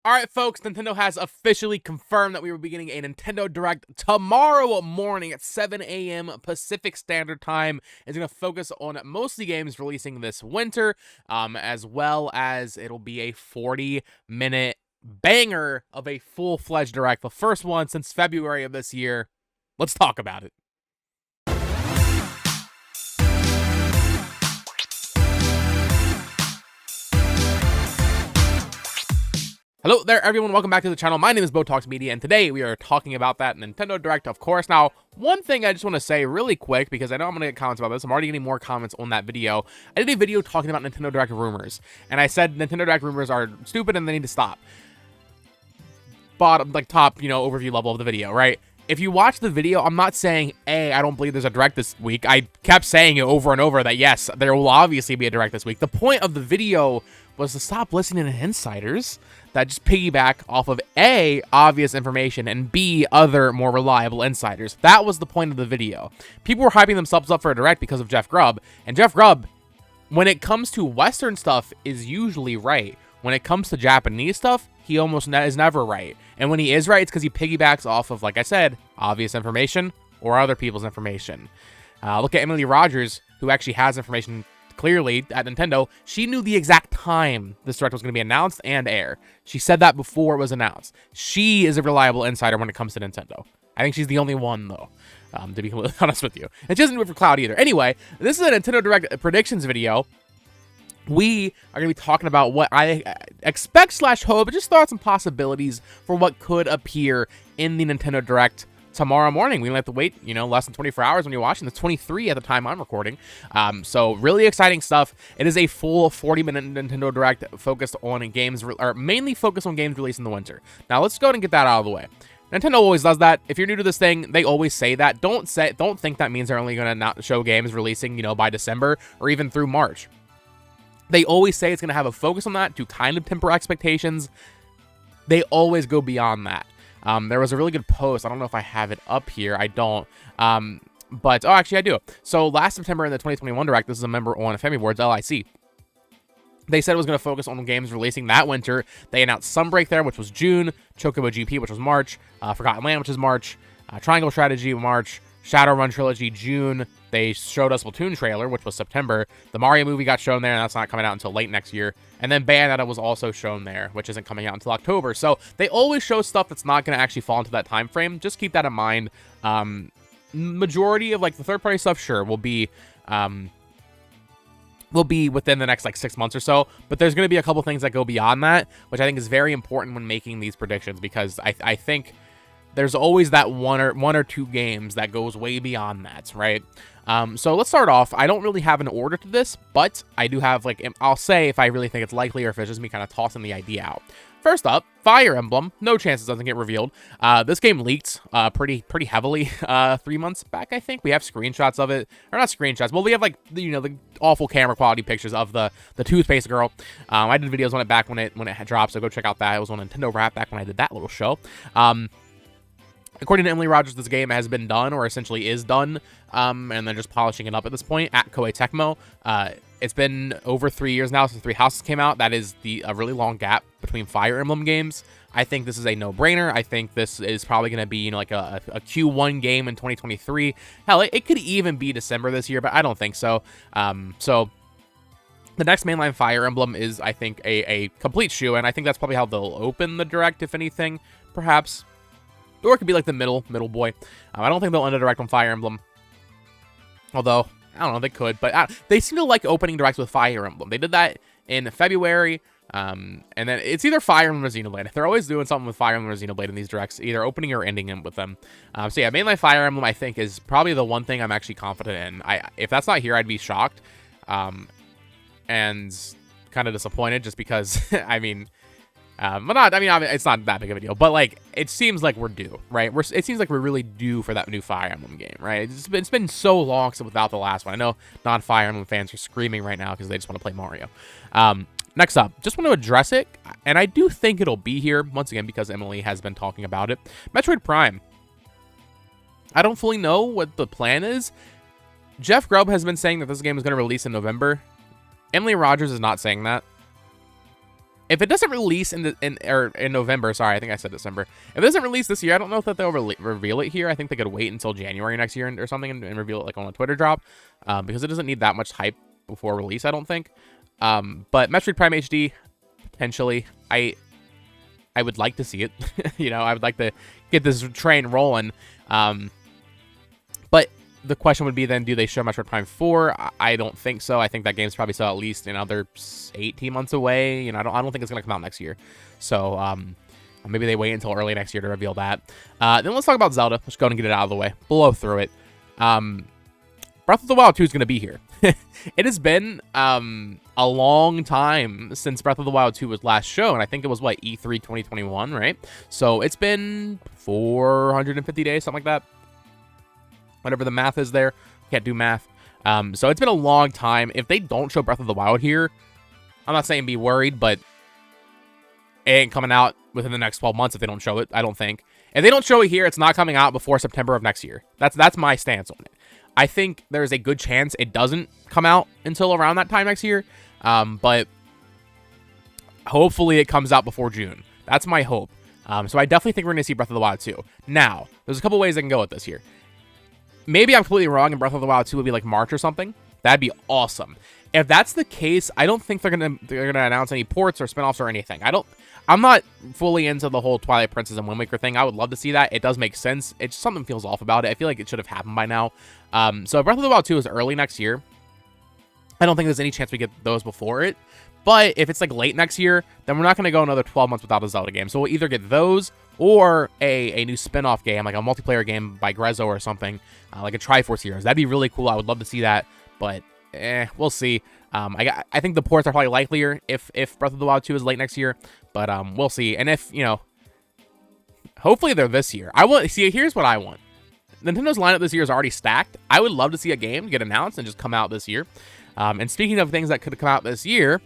Alright folks, Nintendo has officially confirmed that we will be getting a Nintendo Direct tomorrow morning at 7 a.m. Pacific Standard Time. It's going to focus on mostly games releasing this winter, as well as it'll be a 40-minute banger of a full-fledged Direct, the first one since February of this year. Let's talk about it. Hello there, everyone. Welcome back to the channel. My name is BOTW2, and today we are talking about that Nintendo Direct, of course. Now, one thing I just want to say really quick, because I know I'm going to get comments about this. I'm already getting more comments on that video. I did a video talking about Nintendo Direct rumors, and I said Nintendo Direct rumors are stupid and they need to stop. Bottom, top, overview level of the video, right? If you watch the video, I'm not saying, A, I don't believe there's a Direct this week. I kept saying it over and over that, yes, there will obviously be a Direct this week. The point of the video was to stop listening to insiders that just piggyback off of A, obvious information, and B, other more reliable insiders. That was the point of the video. People were hyping themselves up for a Direct because of Jeff Grubb, and Jeff Grubb, when it comes to Western stuff, is usually right. When it comes to Japanese stuff, he almost is never right. And when he is right, it's because he piggybacks off of, like I said, obvious information or other people's information. Look at Emily Rogers, who actually has information clearly at Nintendo. She knew the exact time this Direct was going to be announced and air. She said that before it was announced. She is a reliable insider when it comes to Nintendo. I think she's the only one, though, to be completely honest with you. And she doesn't do it for Cloud either. Anyway, this is a Nintendo Direct predictions video. We are going to be talking about what I expect / hope, but just thoughts and possibilities for what could appear in the Nintendo Direct tomorrow morning. We don't have to wait, less than 24 hours when you're watching. It's 23 at the time I'm recording. So really exciting stuff. It is a full 40-minute Nintendo Direct focused on games, or mainly focused on games released in the winter. Now let's go ahead and get that out of the way. Nintendo always does that. If you're new to this thing, they always say that. Don't think that means they're only going to not show games releasing, by December or even through March. They always say it's going to have a focus on that to kind of temper expectations. They always go beyond that. There was a really good post. I don't know if I have it up here. I don't. But, oh, actually, I do. So, last September in the 2021 Direct, this is a member on Femi Boards, LIC. They said it was going to focus on games releasing that winter. They announced Sunbreak there, which was June. Chocobo GP, which was March. Forgotten Land, which is March. Triangle Strategy, March. Shadowrun Trilogy, June. They showed us Splatoon trailer, which was September. The Mario movie got shown there, and that's not coming out until late next year. And then Bayonetta was also shown there, which isn't coming out until October. So they always show stuff that's not going to actually fall into that time frame. Just keep that in mind. Majority of the third-party stuff, sure, will be within the next 6 months or so. But there's going to be a couple things that go beyond that, which I think is very important when making these predictions, because I think there's always that one or two games that goes way beyond that, right? So let's start off. I don't really have an order to this, but I do have, I'll say if I really think it's likely or if it's just me kind of tossing the idea out. First up, Fire Emblem. No chance it doesn't get revealed. This game leaked pretty heavily 3 months back, I think. We have screenshots of it. Or not screenshots. Well, we have, the awful camera quality pictures of the toothpaste girl. I did videos on it back when it had dropped, so go check out that. It was on Nintendo Wrap back when I did that little show. According to Emily Rogers, this game has been done, or essentially is done, and they're just polishing it up at this point at Koei Tecmo. It's been over 3 years now since Three Houses came out. That is a really long gap between Fire Emblem games. I think this is a no-brainer. I think this is probably going to be, a Q1 game in 2023. Hell, it could even be December this year, but I don't think so. So the next mainline Fire Emblem is, I think, a complete shoe, and I think that's probably how they'll open the Direct, if anything, perhaps. Or it could be the middle boy. I don't think they'll end a Direct on Fire Emblem. Although, I don't know, they could. But they seem to like opening Directs with Fire Emblem. They did that in February. And then it's either Fire Emblem or Xenoblade. They're always doing something with Fire Emblem or Xenoblade in these Directs. Either opening or ending them with them. So yeah, mainline Fire Emblem, I think, is probably the one thing I'm actually confident in. If that's not here, I'd be shocked. And kind of disappointed just because, it's not that big of a deal, but it seems like we're due, right? It seems like we're really due for that new Fire Emblem game, right? It's been so long since without the last one. I know non-Fire Emblem fans are screaming right now because they just want to play Mario. Next up, just want to address it, and I do think it'll be here once again because Emily has been talking about it. Metroid Prime. I don't fully know what the plan is. Jeff Grubb has been saying that this game is going to release in November. Emily Rogers is not saying that. if it doesn't release in November, sorry, I think I said December. If it doesn't release this year, I don't know that they'll reveal it here. I think they could wait until January next year or something and reveal it like on a Twitter drop, because it doesn't need that much hype before release, I don't think. But Metroid Prime HD, potentially, I would like to see it. You know, I would like to get this train rolling. But the question would be then, do they show Metroid Prime 4? I don't think so. I think that game's probably still at least another 18 months away. You know, I don't think it's going to come out next year. So, maybe they wait until early next year to reveal that. Then let's talk about Zelda. Let's go and get it out of the way. Blow through it. Breath of the Wild 2 is going to be here. It has been a long time since Breath of the Wild 2 was last shown. I think it was, what, E3 2021, right? So it's been 450 days, something like that. Whatever the math is there. Can't do math. So it's been a long time. If they don't show Breath of the Wild here, I'm not saying be worried, but it ain't coming out within the next 12 months if they don't show it, I don't think. If they don't show it here, it's not coming out before September of next year. That's my stance on it. I think there's a good chance it doesn't come out until around that time next year. But hopefully it comes out before June. That's my hope. So I definitely think we're going to see Breath of the Wild 2. Now, there's a couple ways I can go with this here. Maybe I'm completely wrong and Breath of the Wild 2 would be like March or something. That'd be awesome. If that's the case, I don't think they're gonna announce any ports or spinoffs or anything. I'm not fully into the whole Twilight Princess and Wind Waker thing. I would love to see that. It does make sense. It's just something feels off about it. I feel like it should have happened by now. So Breath of the Wild 2 is early next year. I don't think there's any chance we get those before it. But if it's like late next year, then we're not going to go another 12 months without a Zelda game. So we'll either get those or a new spin-off game, like a multiplayer game by Grezzo or something, like a Triforce Heroes. That'd be really cool. I would love to see that, but we'll see. I think the ports are probably likelier if Breath of the Wild 2 is late next year, but we'll see. And if, you know, hopefully they're this year. Here's what I want. Nintendo's lineup this year is already stacked. I would love to see a game get announced and just come out this year. And speaking of things that could come out this year,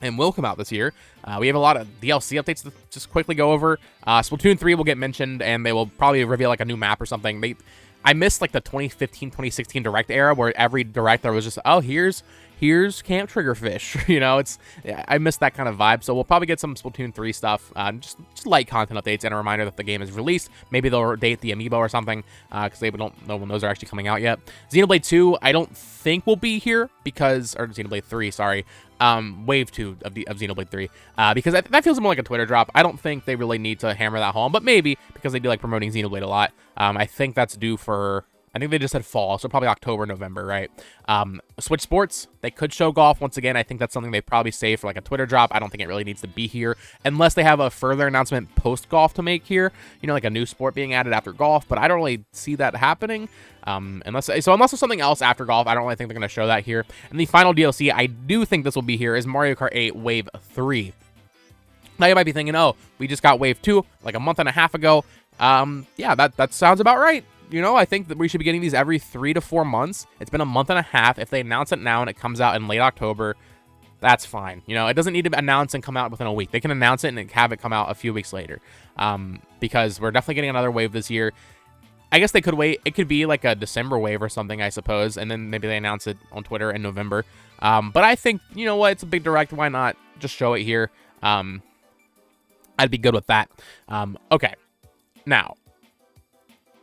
and will come out this year, we have a lot of DLC updates to just quickly go over. Splatoon 3 will get mentioned, and they will probably reveal like a new map or something. I missed like the 2015, 2016 Direct era, where every Direct there was just, oh, here's Camp Triggerfish. You know, I missed that kind of vibe. So we'll probably get some Splatoon 3 stuff, just light content updates and a reminder that the game is released. Maybe they'll date the amiibo or something, because they don't know when those are actually coming out yet. Xenoblade 2, I don't think will be here because, or Xenoblade 3, sorry. Wave 2 of Xenoblade 3, because that feels more like a Twitter drop. I don't think they really need to hammer that home, but maybe because they do like promoting Xenoblade a lot. I think that's due for, I think they just said fall, so probably October, November, right? Switch Sports, they could show golf once again. I think that's something they probably save for like a Twitter drop. I don't think it really needs to be here unless they have a further announcement post golf to make here, you know, like a new sport being added after golf, but I don't really see that happening. Unless there's something else after golf, I don't really think they're going to show that here. And the final DLC, I do think this will be here, is Mario Kart 8 Wave 3. Now you might be thinking, oh, we just got Wave 2 like a month and a half ago. Yeah, that sounds about right. You know, I think that we should be getting these every 3 to 4 months. It's been a month and a half. If they announce it now and it comes out in late October, that's fine. You know, it doesn't need to announce and come out within a week. They can announce it and have it come out a few weeks later, because we're definitely getting another wave this year. I guess they could wait. It could be like a December wave or something, I suppose, and then maybe they announce it on Twitter in November. But I think, you know what, it's a big Direct. Why not just show it here? I'd be good with that. Okay, now,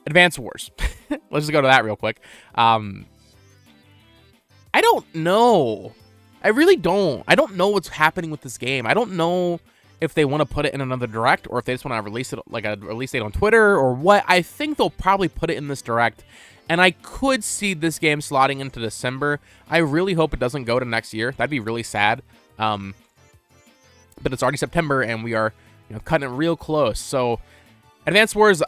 Advance Wars. Let's just go to that real quick. I don't know. I really don't. I don't know what's happening with this game. I don't know if they want to put it in another Direct or if they just want to release it like a release date on Twitter or what. I think they'll probably put it in this Direct, and I could see this game slotting into December. I really hope it doesn't go to next year. That'd be really sad. But it's already September, and we are, you know, cutting it real close. So Advance Wars,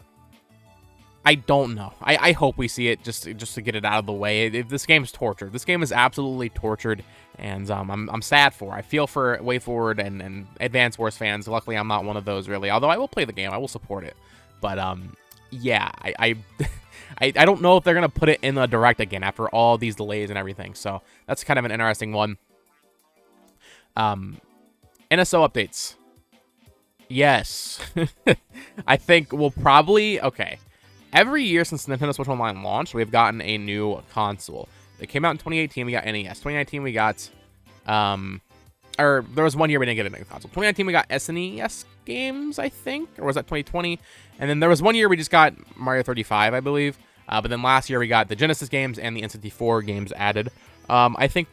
I don't know. I hope we see it just to get it out of the way. This game's tortured. This game is absolutely tortured, and I'm sad for. I feel for Way Forward and Advance Wars fans. Luckily, I'm not one of those really. Although I will play the game, I will support it. But yeah, I don't know if they're gonna put it in the Direct again after all these delays and everything. So that's kind of an interesting one. NSO updates. Yes, I think we'll probably Every year since Nintendo Switch Online launched, we've gotten a new console. It came out in 2018, we got NES. 2019, we got, or there was 1 year we didn't get a new console. 2019 we got SNES games, I think, or was that 2020? And then there was 1 year we just got Mario 35, I believe. But then last year we got the Genesis games and the N64 games added. I think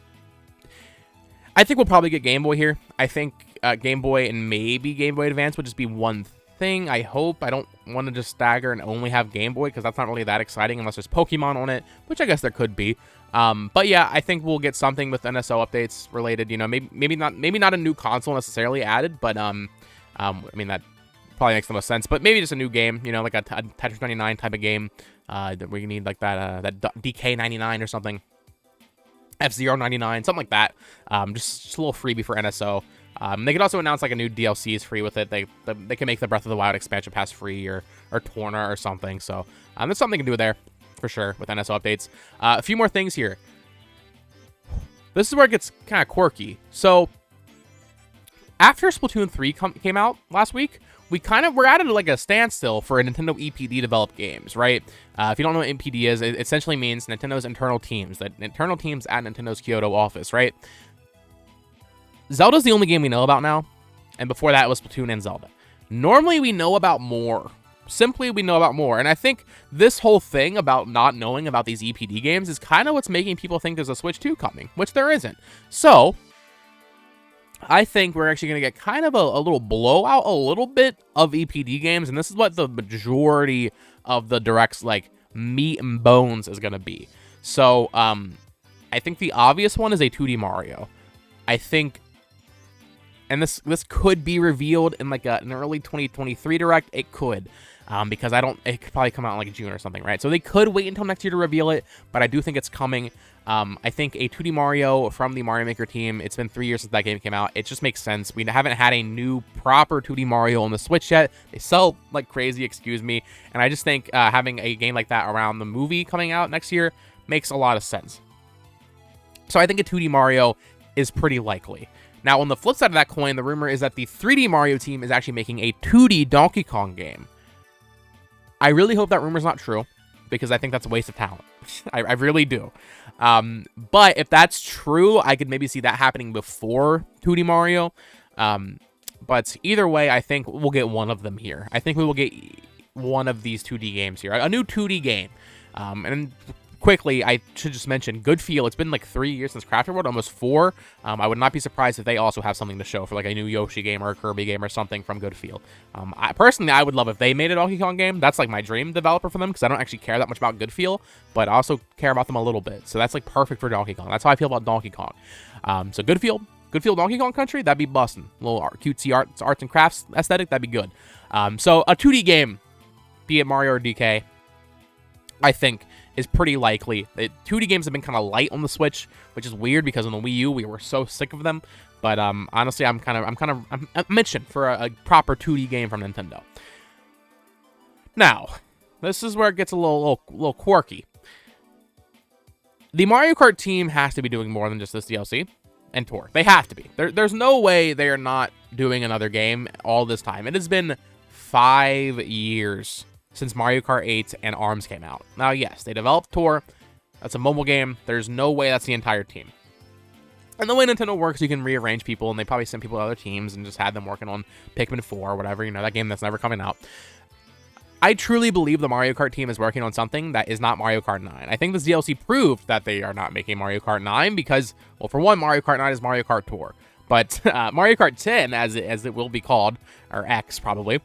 we'll probably get Game Boy here. I think Game Boy and maybe Game Boy Advance would just be one thing. I hope. I don't want to just stagger and only have Game Boy because that's not really that exciting unless there's Pokemon on it, which I guess there could be. But yeah, I think we'll get something with NSO updates related. You know, maybe not a new console necessarily added, but I mean that probably makes the most sense. But maybe just a new game. You know, like a Tetris 99 type of game. That we need like that DK 99 or something. F-Zero 99, something like that. Just a little freebie for NSO. They could also announce like a new DLC is free with it. They can make the Breath of the Wild expansion pass free or Torna or something. So there's something to do there for sure with NSO updates. A few more things here. This is where it gets kind of quirky. So after Splatoon 3 came out last week, we're at like a standstill for Nintendo EPD developed games, right? If you don't know what EPD is, it essentially means Nintendo's internal teams, at Nintendo's Kyoto office, right? Zelda's the only game we know about now, and before that it was Splatoon and Zelda. Normally we know about more. Simply we know about more, and I think this whole thing about not knowing about these EPD games is kind of what's making people think there's a Switch 2 coming, which there isn't. So I think we're actually going to get kind of a little blowout, a little bit of EPD games, and this is what the majority of the Direct's, like, meat and bones is going to be. So, I think the obvious one is a 2D Mario. I think, and this could be revealed in, like, an early 2023 Direct. It could, because it could probably come out in, like, June or something, right? So they could wait until next year to reveal it, but I do think it's coming. I think a 2D Mario from the Mario Maker team, it's been 3 years since that game came out. It just makes sense. We haven't had a new proper 2D Mario on the Switch yet. They sell like crazy, excuse me. And I just think having a game like that around the movie coming out next year makes a lot of sense. So I think a 2D Mario is pretty likely. Now, on the flip side of that coin, the rumor is that the 3D Mario team is actually making a 2D Donkey Kong game. I really hope that rumor's not true, because I think that's a waste of talent. I really do. But if that's true, I could maybe see that happening before 2D Mario. But either way, I think we'll get one of them here. I think we will get one of these 2D games here. A new 2D game. And quickly, I should just mention, Good Feel. It's been like 3 years since Crafted World, almost 4. I would not be surprised if they also have something to show for like a new Yoshi game or a Kirby game or something from Good Feel. I would love if they made a Donkey Kong game. That's like my dream developer for them, because I don't actually care that much about Good Feel, but I also care about them a little bit. So that's like perfect for Donkey Kong. That's how I feel about Donkey Kong. So Good Feel Donkey Kong Country, that'd be bussin'. A little cutesy arts and crafts aesthetic, that'd be good. So a 2D game, be it Mario or DK, I think is pretty likely. 2D games have been kind of light on the Switch, which is weird because on the Wii U we were so sick of them. But honestly, I'm itching for a proper 2D game from Nintendo. Now, this is where it gets a little quirky. The Mario Kart team has to be doing more than just this DLC and tour. They have to be. There's no way they are not doing another game all this time. It has been 5 years since Mario Kart 8 and ARMS came out. Now, yes, they developed Tour. That's a mobile game. There's no way that's the entire team. And the way Nintendo works, you can rearrange people, and they probably send people to other teams and just had them working on Pikmin 4 or whatever, you know, that game that's never coming out. I truly believe the Mario Kart team is working on something that is not Mario Kart 9. I think this DLC proved that they are not making Mario Kart 9 because, well, for one, Mario Kart 9 is Mario Kart Tour. But Mario Kart 10, as it will be called, or X probably,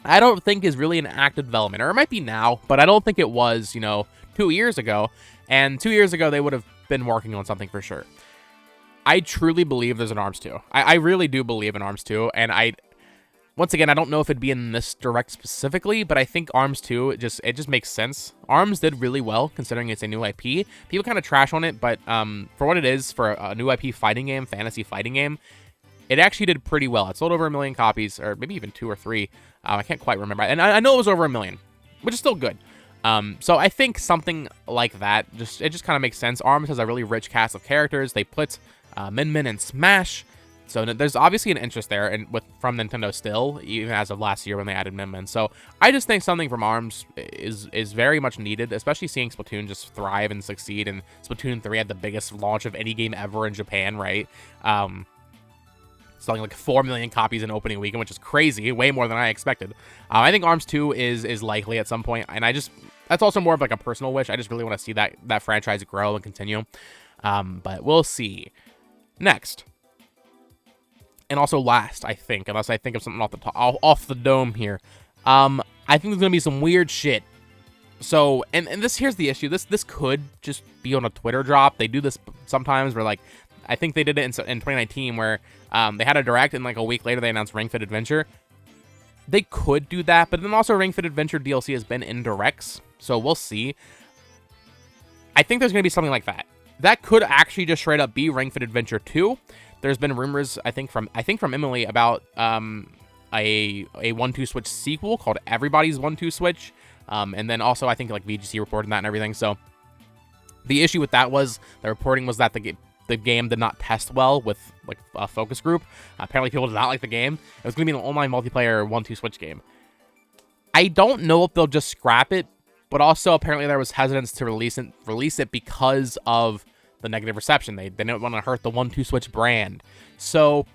I don't think is really in active development. Or it might be now, but I don't think it was, 2 years ago. And 2 years ago, they would have been working on something for sure. I truly believe there's an ARMS 2. I really do believe in ARMS 2, and once again, I don't know if it'd be in this Direct specifically, but I think ARMS 2, it just makes sense. ARMS did really well, considering it's a new IP. People kind of trash on it, but for what it is, for a new IP fighting game, fantasy fighting game, it actually did pretty well. It sold over 1 million copies, or maybe even 2 or 3. I can't quite remember. And I know it was over 1 million, which is still good. So I think something like that, it just kind of makes sense. ARMS has a really rich cast of characters. They put Min Min in Smash. So there's obviously an interest there from Nintendo still, even as of last year when they added Min Min. So I just think something from ARMS is very much needed, especially seeing Splatoon just thrive and succeed. And Splatoon 3 had the biggest launch of any game ever in Japan, right? selling like 4 million copies in opening weekend, which is crazy, way more than I expected. I think ARMS 2 is likely at some point, and that's also more of like a personal wish. I just really want to see that franchise grow and continue. But we'll see. Next. And also last, I think, unless I think of something off the dome here. I think there's gonna be some weird shit. So, and here's the issue. This could just be on a Twitter drop. They do this sometimes where, like, I think they did it in 2019 where they had a direct and like a week later they announced Ring Fit Adventure. They could do that, but then also Ring Fit Adventure DLC has been in directs, so we'll see. I think there's gonna be something like that. That could actually just straight up be Ring Fit Adventure 2. There's been rumors, I think from Emily about a 1-2 Switch sequel called Everybody's 1-2 Switch. And then also I think like VGC reported that and everything. So the issue with that was the reporting was that the game did not test well with like a focus group. Apparently people did not like the game. It was going to be an online multiplayer 1-2 Switch game. I don't know if they'll just scrap it, but also apparently there was hesitance to release it because of the negative reception. They didn't want to hurt the 1-2 Switch brand. So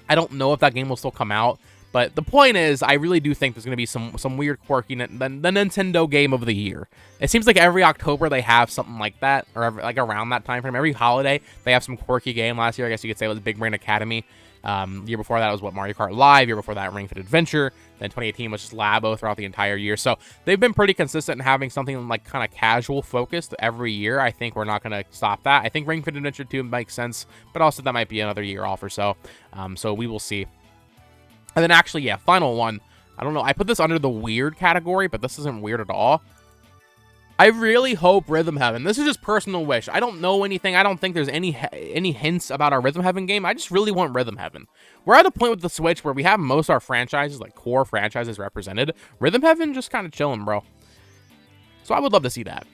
I don't know if that game will still come out. But the point is, I really do think there's going to be some weird, quirky, the Nintendo game of the year. It seems like every October they have something like that, or like around that time frame. Every holiday, they have some quirky game. Last year, I guess you could say it was Big Brain Academy. Year before that was Mario Kart Live. Year before that, Ring Fit Adventure. Then 2018 was just Labo throughout the entire year. So they've been pretty consistent in having something like kind of casual focused every year. I think we're not going to stop that. I think Ring Fit Adventure 2 makes sense, but also that might be another year off or so. So we will see. And then actually, yeah, final one. I don't know. I put this under the weird category, but this isn't weird at all. I really hope Rhythm Heaven. This is just personal wish. I don't know anything. I don't think there's any hints about our Rhythm Heaven game. I just really want Rhythm Heaven. We're at a point with the Switch where we have most of our franchises, like core franchises, represented. Rhythm Heaven just kind of chilling, bro. So I would love to see that.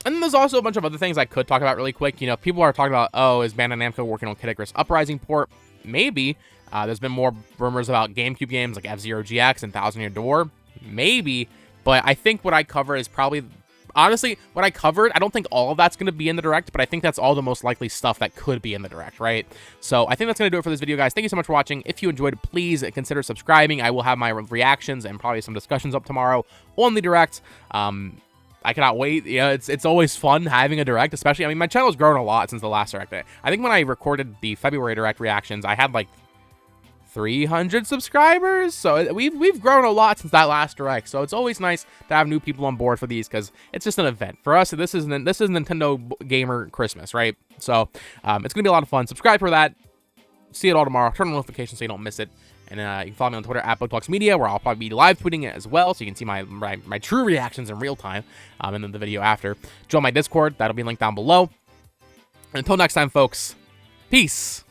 And then there's also a bunch of other things I could talk about really quick. You know, people are talking about, oh, is Bandai Namco working on Kid Icarus Uprising port? Maybe. There's been more rumors about GameCube games like F-Zero GX and Thousand Year Door. Maybe. But I think what I cover is probably... Honestly, what I covered, I don't think all of that's going to be in the Direct, but I think that's all the most likely stuff that could be in the Direct, right? So I think that's going to do it for this video, guys. Thank you so much for watching. If you enjoyed, please consider subscribing. I will have my reactions and probably some discussions up tomorrow on the Direct. I cannot wait. You know, it's always fun having a Direct, especially... I mean, my channel's grown a lot since the last Direct. I think when I recorded the February Direct reactions, I had like 300 subscribers, so we've grown a lot since that last Direct. So it's always nice to have new people on board for these because it's just an event for us. This is Nintendo Gamer Christmas, right? So it's gonna be a lot of fun. Subscribe for that. See it all tomorrow. Turn on notifications so you don't miss it. And you can follow me on Twitter at BOTW2 where I'll probably be live tweeting it as well, so you can see my true reactions in real time, and then the video after. Join my Discord. That'll be linked down below. And until next time, folks. Peace.